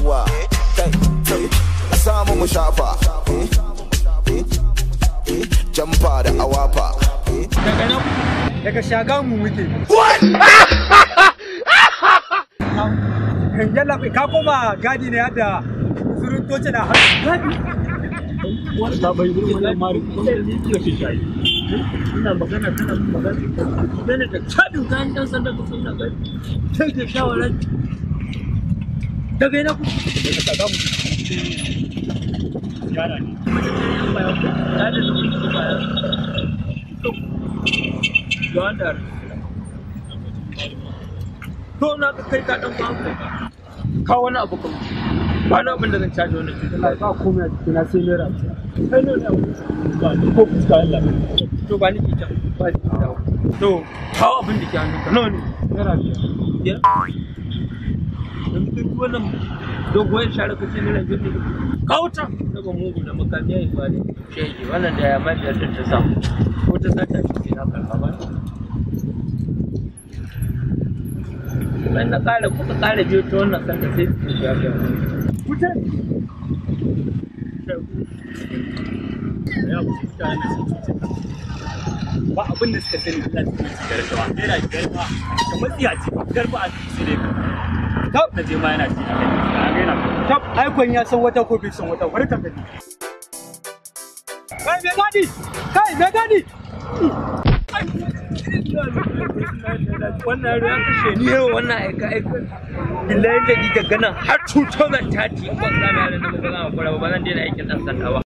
yawa a samu mu shafa jamfa da awafa daga nan daga shagamu muke yalla ka koma gadi ne yadda surun toce da gadi wanda bai yi wannan mari da shi shayi ina magana kana magana da cadin kan dan sanda ka sunna kai sai ke shawaran daga ina ku daga shagamu yana ne kuma ya da Yonder. To na kai ka dan ba ka wani abu kuma ba na abin da zan caji wannan cikin ba komai a cikin sai naira kai ne da ba ko fuska Allah to ba ni kita ba ni kita to kawo abin da ke hannunka nawa ne naira biyar yanzu duk wannan dogon share ka ce naira biyar ne kawo ta daga mugu da makami ya yi ba ne shege wannan da ya mai da ta samu ko ta sata shi na karɓa ba na ƙara kuka ƙara biyo ta wannan kanta sai su ya ga wutar ya wuce ta yana sun cuce ba abin da suka sani da su ci gargawa yana garba kamar tsiya ce garba a cikin sai ka kaf da je ma yana ci a ga yana kaf aikon ya san wata ko bai san wata wani kan gani kai me gadi wannan ruwa kashe ni yau wannan aika billahi da ni daga nan har 2030 ban zama da na magana ba zan daina aikin dan sanda ba